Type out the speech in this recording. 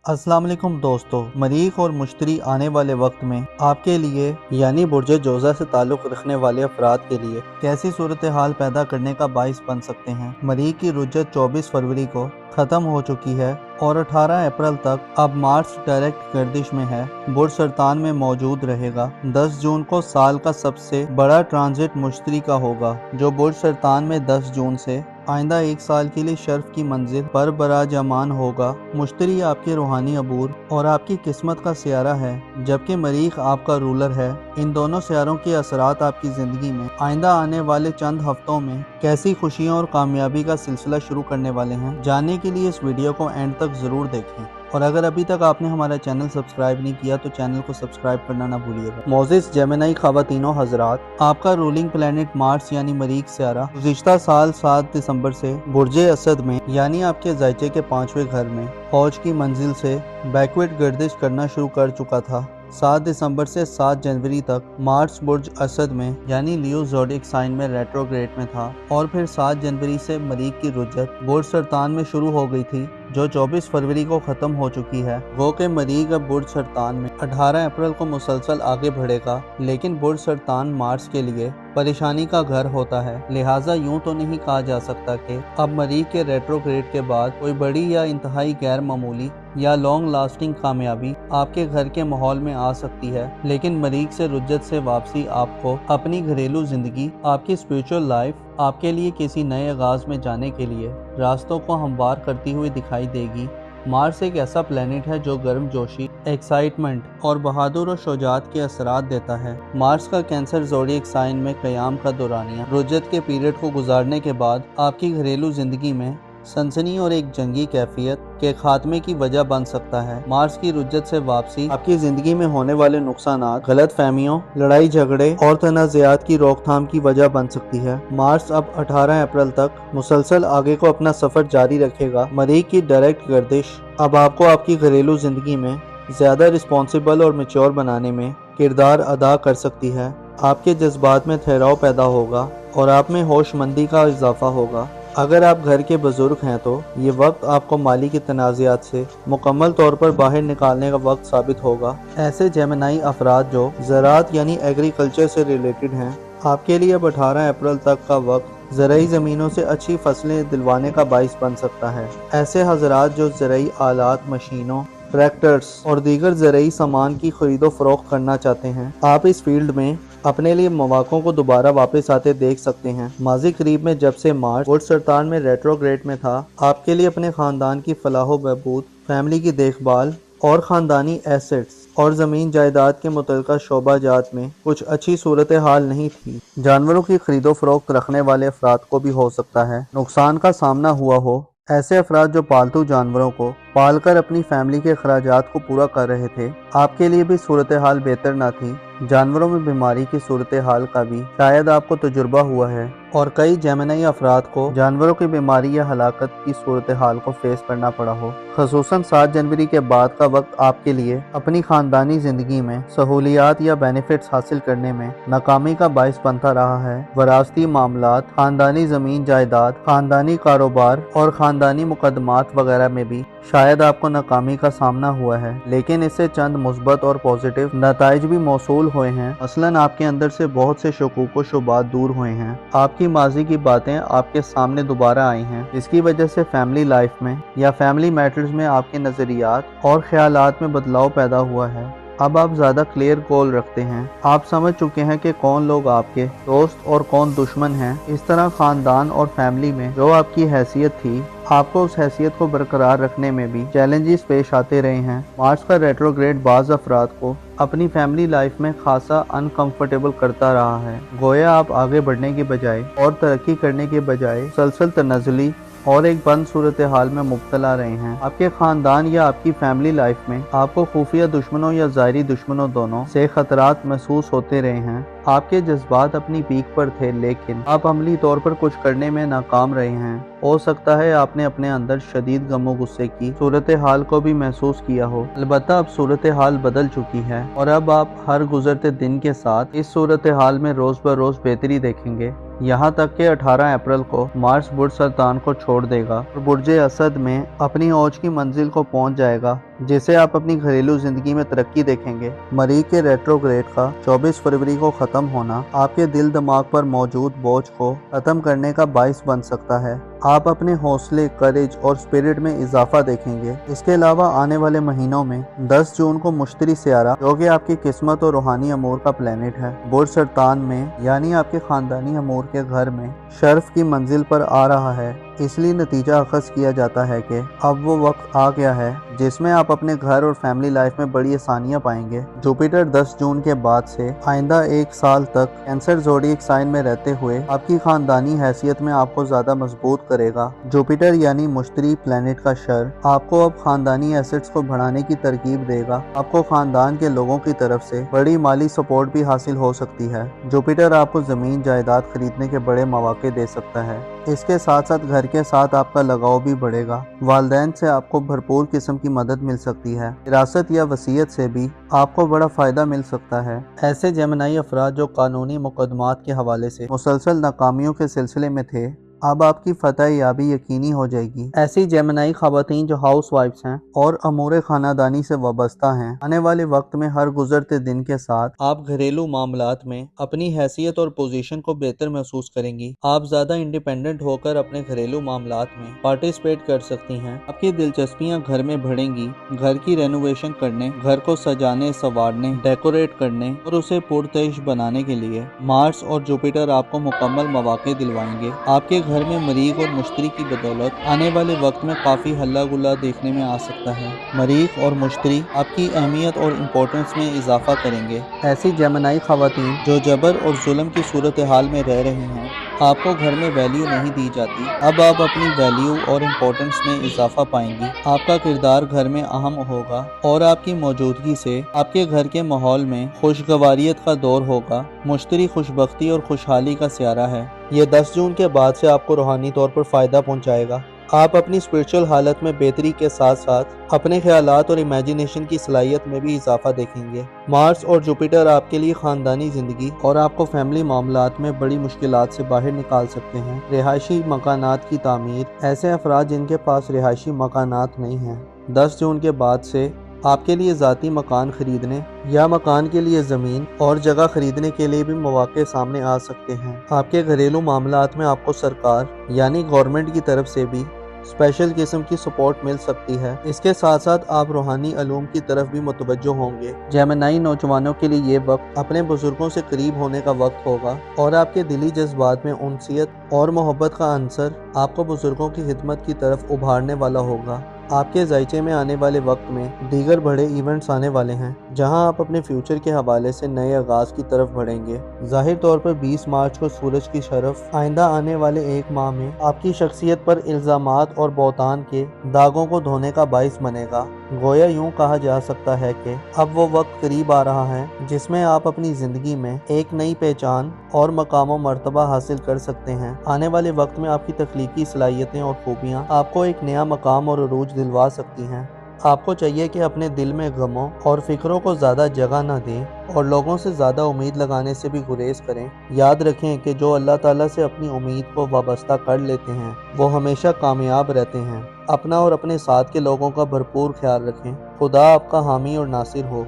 अस्सलाम वालेकुम दोस्तों, मरीख और मुश्तरी आने वाले वक्त में आपके लिए यानी बुर्ज जोज़ा से ताल्लुक़ रखने वाले अफराद के लिए कैसी सूरत हाल पैदा करने का बाइस बन सकते हैं। मरीख की रुज्जत 24 फरवरी को ख़त्म हो चुकी है और 18 अप्रैल तक अब मार्स डायरेक्ट गर्दिश में है। बुर्ज सरतान में मौजूद रहेगा। 10 जून को साल का सबसे बड़ा ट्रांजिट मुश्तरी का होगा, जो बुर्ज सरतान में 10 जून से आइंदा 1 साल के लिए शर्फ की मंजिल पर बराजमान होगा। मुश्तरी आपके रूहानी अबूर और आपकी किस्मत का सियारा है, जबकि मरीख आपका रूलर है। इन दोनों सियारों के असरात आपकी ज़िंदगी में आइंदा आने वाले चंद हफ्तों में कैसी खुशियों और कामयाबी का सिलसिला शुरू करने वाले हैं। जानने के लिए इस वीडियो को एंड तक ज़रूर देखें, और अगर अभी तक आपने हमारा चैनल सब्सक्राइब नहीं किया तो चैनल को सब्सक्राइब करना ना भूलिएगा। मोज़िस जेमिनी ख़वातीनो हज़रात, आपका रूलिंग प्लैनेट मार्स यानी मरीख सियारा गुज़िश्ता साल 7 दिसंबर से बुर्ज असद में यानी आपके ज़ायचे के 5वें घर में फौज की मंजिल से बैकवर्ड गर्दिश करना शुरू कर चुका था। 7 दिसंबर से 7 जनवरी तक मार्स बुर्ज असद में यानी लियो ज़ोडिएक साइन में रेट्रोग्रेड में था, और फिर 7 जनवरी से मरीख की रुज्जत बुर्ज सरतान में शुरू हो गई थी, जो 24 फरवरी को ख़त्म हो चुकी है। गो के मरीख अब बुर्ज सरतान में 18 अप्रैल को मुसलसल आगे बढ़ेगा, लेकिन बुर्ज सरतान मार्स के लिए परेशानी का घर होता है। लिहाजा यूं तो नहीं कहा जा सकता कि अब मरीख के रेट्रोग्रेड के बाद कोई बड़ी या इंतहाई गैर मामूली या लॉन्ग लास्टिंग कामयाबी आपके घर के माहौल में आ सकती है, लेकिन मरीख से रुज्जत से वापसी आपको अपनी घरेलू जिंदगी, आपकी स्पिरिचुअल लाइफ, आपके लिए किसी नए आगाज में जाने के लिए रास्तों को हमवार करती हुई दिखाई देगी। मार्स एक ऐसा प्लेनेट है जो गर्म जोशी, एक्साइटमेंट और बहादुर और शुजाअत के असरात देता है। मार्स का कैंसर ज़ोडिएक साइन में क़याम का दौरानिया रुज्जत के पीरियड को गुजारने के बाद आपकी घरेलू जिंदगी में सनसनी और एक जंगी कैफियत के खात्मे की वजह बन सकता है। मार्स की रुज्जत से वापसी आपकी जिंदगी में होने वाले नुकसानात, गलत फहमियों, लड़ाई झगड़े और तनाज़ात की रोकथाम की वजह बन सकती है। मार्स अब 18 अप्रैल तक मुसलसल आगे को अपना सफर जारी रखेगा। मरीख की डायरेक्ट गर्दिश अब आपको आपकी घरेलू जिंदगी में ज्यादा रिस्पॉन्सिबल और मैच्योर बनाने में किरदार अदा कर सकती है। आपके जज्बात में ठहराव पैदा होगा और आप में होशमंदी का इजाफा होगा। अगर आप घर के बुजुर्ग हैं तो ये वक्त आपको माली के तनाज़ात से मुकम्मल तौर पर बाहर निकालने का वक्त साबित होगा। ऐसे जेमिनी अफराद जो ज़राअत यानी एग्रीकल्चर से रिलेटेड हैं, आपके लिए अब 18 अप्रैल तक का वक्त ज़राई ज़मीनों से अच्छी फसलें दिलवाने का बाइस बन सकता है। ऐसे हज़रात जो ज़राई आलात, मशीनों, ट्रैक्टर्स और दीगर ज़राई सामान की खरीदो फरोख्त करना चाहते हैं, आप इस फील्ड में अपने लिए मौक़ों को दोबारा वापस आते देख सकते हैं। माजी करीब में जब से मार्स बुर्ज सरतान में रेट्रोग्रेड में था, आपके लिए अपने ख़ानदान की फलाह व बहबूद, फैमिली की देखभाल और ख़ानदानी एसेट्स और ज़मीन जायदाद के मुतल्लिक़ा शोबाजात में कुछ अच्छी सूरत हाल नहीं थी। जानवरों की खरीदो फरोख्त रखने वाले अफराद को भी हो सकता है नुकसान का सामना हुआ हो। ऐसे अफराद जो पालतू जानवरों को पालकर अपनी फैमिली के अखराजात को पूरा कर रहे थे, आपके लिए भी सूरत हाल बेहतर ना थी। जानवरों में बीमारी की सूरत हाल का भी शायद आपको तजुर्बा हुआ है, और कई जेमिनी अफराद को जानवरों की बीमारी या हलाकत की सूरत हाल को फेस करना पड़ा हो। ख़ुसूसन 7 जनवरी के बाद का वक्त आपके लिए अपनी ख़ानदानी ज़िंदगी में सहूलियात या बेनिफिट्स हासिल करने में नाकामी का बाइस बनता रहा है। वरासती मामलात, ख़ानदानी ज़मीन जायदाद, ख़ानदानी कारोबार और ख़ानदानी मुकदमात वगैरह में भी शायद आपको नाकामी का सामना हुआ है, लेकिन इससे चंद मुस्बत और पॉजिटिव नताइज भी मौसूल हुए हैं। मसलन आपके अंदर से बहुत से शकूक व शुबात दूर हुए हैं। आपकी माजी की बातें आपके सामने दोबारा आई हैं, जिसकी वजह से फैमिली लाइफ में या फैमिली मैटर्स में आपके नज़रियात और ख्यालात में बदलाव पैदा हुआ है। अब आप ज़्यादा क्लियर गोल रखते हैं। आप समझ चुके हैं कि कौन लोग आपके दोस्त और कौन दुश्मन हैं। इस तरह ख़ानदान और फैमिली में जो आपकी हैसियत थी, आपको उस हैसियत को बरकरार रखने में भी चैलेंजेस पेश आते रहे हैं। मार्स का रेट्रोग्रेड बाज़ अफराद को अपनी फैमिली लाइफ में खासा अनकंफर्टेबल करता रहा है। गोया आप आगे बढ़ने के बजाय और तरक्की करने के बजाय मुसलसल तनज़ुली और एक बंद सूरत हाल में मुब्तला रहे हैं। आपके खानदान या आपकी फैमिली लाइफ में आपको खुफिया दुश्मनों या ज़ाहिरी दुश्मनों दोनों से खतरात महसूस होते रहे हैं। आपके जज्बात अपनी पीक पर थे, लेकिन आप अमली तौर पर कुछ करने में नाकाम रहे हैं। हो सकता है आपने अपने अंदर शदीद गमो गुस्से की सूरत हाल को भी महसूस किया हो। अलबत्ता अब सूरत हाल बदल चुकी है और अब आप हर गुजरते दिन के साथ इस सूरत हाल में रोज़ ब रोज़ बेहतरी देखेंगे। यहाँ तक कि 18 अप्रैल को मार्स बुर्ज सरतान को छोड़ देगा और बुर्ज असद में अपनी औज की मंजिल को पहुँच जाएगा। जिससे आप अपनी घरेलू जिंदगी में तरक्की देखेंगे। मरीख के रेट्रोग्रेड का 24 फरवरी को खत्म होना आपके दिल दिमाग पर मौजूद बोझ को खत्म करने का बाइस बन सकता है। आप अपने हौसले, करेज और स्पिरिट में इजाफा देखेंगे। इसके अलावा आने वाले महीनों में 10 जून को मुश्तरी सियारा, जो कि आपकी किस्मत और रूहानी अमूर का प्लेनेट है, बुर्ज सरतान में यानी आपके खानदानी अमूर के घर में शर्फ की मंजिल पर आ रहा है। इसलिए नतीजा अखज़ किया जाता है कि अब वो वक्त आ गया है जिसमें आप अपने घर और फैमिली लाइफ में बड़ी आसानियां पाएंगे। जुपिटर 10 जून के बाद से आइंदा 1 साल तक कैंसर ज़ोडिएक साइन में रहते हुए आपकी खानदानी हैसियत में आपको ज्यादा मजबूत करेगा। जुपिटर यानी मुश्तरी प्लेनेट का शर आपको अब खानदानी एसेट्स को बढ़ाने की तरकीब देगा। आपको खानदान के लोगों की तरफ से बड़ी माली सपोर्ट भी हासिल हो सकती है। जुपिटर आपको जमीन जायदाद खरीदने के बड़े मौके दे सकता है। इसके साथ साथ घर के साथ आपका लगाव भी बढ़ेगा। वालिदैन से आपको भरपूर किस्म की मदद मिल सकती है। विरासत या वसीयत से भी आपको बड़ा फायदा मिल सकता है। ऐसे जेमिनाई अफराद जो कानूनी मुकदमात के हवाले से मुसलसल नाकामियों के सिलसिले में थे, अब आपकी फतह याबी यकीनी हो जाएगी। ऐसी जेमिनाई खवातीन जो हाउस वाइफ्स हैं और अमूर खानादानी से वाबस्ता हैं, आने वाले वक्त में हर गुजरते दिन के साथ आप घरेलू मामलात में अपनी हैसियत और पोजीशन को बेहतर महसूस करेंगी। आप ज्यादा इंडिपेंडेंट होकर अपने घरेलू मामलात में पार्टिसिपेट कर सकती हैं। आपकी दिलचस्पियां घर में बढ़ेंगी। घर की रेनोवेशन करने, घर को सजाने, संवारने, डेकोरेट करने और उसे पुरतश बनाने के लिए मार्स और जुपिटर आपको मुकम्मल मौके दिलवाएंगे। आपके घर में मरीख और मुश्तरी की बदौलत आने वाले वक्त में काफी हल्ला गुल्ला देखने में आ सकता है। मरीख और मुश्तरी आपकी अहमियत और इम्पोर्टेंस में इजाफा करेंगे। ऐसी जेमिनाई खवातीन जो जबर और जुल्म की सूरत हाल में रह रही हैं, आपको घर में वैल्यू नहीं दी जाती, अब आप अपनी वैल्यू और इम्पोर्टेंस में इजाफा पाएंगी। आपका किरदार घर में अहम होगा और आपकी मौजूदगी से आपके घर के माहौल में खुशगवारियत का दौर होगा। मुश्तरी खुशबख्ती और खुशहाली का सियारा है। ये 10 जून के बाद से आपको रूहानी तौर पर फायदा पहुंचाएगा। आप अपनी स्पिरिचुअल हालत में बेहतरी के साथ साथ अपने ख्यालात और इमेजिनेशन की सलाहियत में भी इजाफा देखेंगे। मार्स और जुपिटर आपके लिए खानदानी जिंदगी और आपको फैमिली मामलात में बड़ी मुश्किलात से बाहर निकाल सकते हैं। रिहायशी मकानात की तामीर, ऐसे अफराद जिनके पास रिहायशी मकानात नहीं हैं, 10 जून के बाद से आपके लिए ज़ाती मकान खरीदने या मकान के लिए ज़मीन और जगह खरीदने के लिए भी मौके सामने आ सकते हैं। आपके घरेलू मामलात में आपको सरकार यानी गवर्नमेंट की तरफ से भी स्पेशल किस्म की सपोर्ट मिल सकती है। इसके साथ साथ आप रूहानी अलूम की तरफ भी मुतवज्जो होंगे। जेमिनाई नौजवानों के लिए ये वक्त अपने बुजुर्गों से करीब होने का वक्त होगा और आपके दिली जज्बात में उनसियत और मोहब्बत का अंसर आपको बुजुर्गों की खिदमत की तरफ उभारने वाला होगा। आपके जायचे में आने वाले वक्त में दीगर बड़े इवेंट्स आने वाले हैं, जहां आप अपने फ्यूचर के हवाले से नए आगाज की तरफ बढ़ेंगे। जाहिर तौर पर 20 मार्च को सूरज की शरफ आइंदा आने वाले 1 माह में आपकी शख्सियत पर इल्जामात और बौतान के दागों को धोने का बाइस बनेगा। गोया यूं कहा जा सकता है कि अब वो वक्त करीब आ रहा है जिसमें आप अपनी जिंदगी में एक नई पहचान और मकाम मर्तबा हासिल कर सकते हैं। आने वाले वक्त में आपकी तख्लीकी सलाहियतें और खूबियाँ आपको एक नया मकाम और अरूज दिलवा सकती हैं। आपको चाहिए कि अपने दिल में गमों और फिक्रों को ज़्यादा जगह न दें और लोगों से ज़्यादा उम्मीद लगाने से भी गुरेज करें। याद रखें कि जो अल्लाह ताला से अपनी उम्मीद को वाबस्ता कर लेते हैं वो हमेशा कामयाब रहते हैं। अपना और अपने साथ के लोगों का भरपूर ख्याल रखें। खुदा आपका हामी और नासिर हो।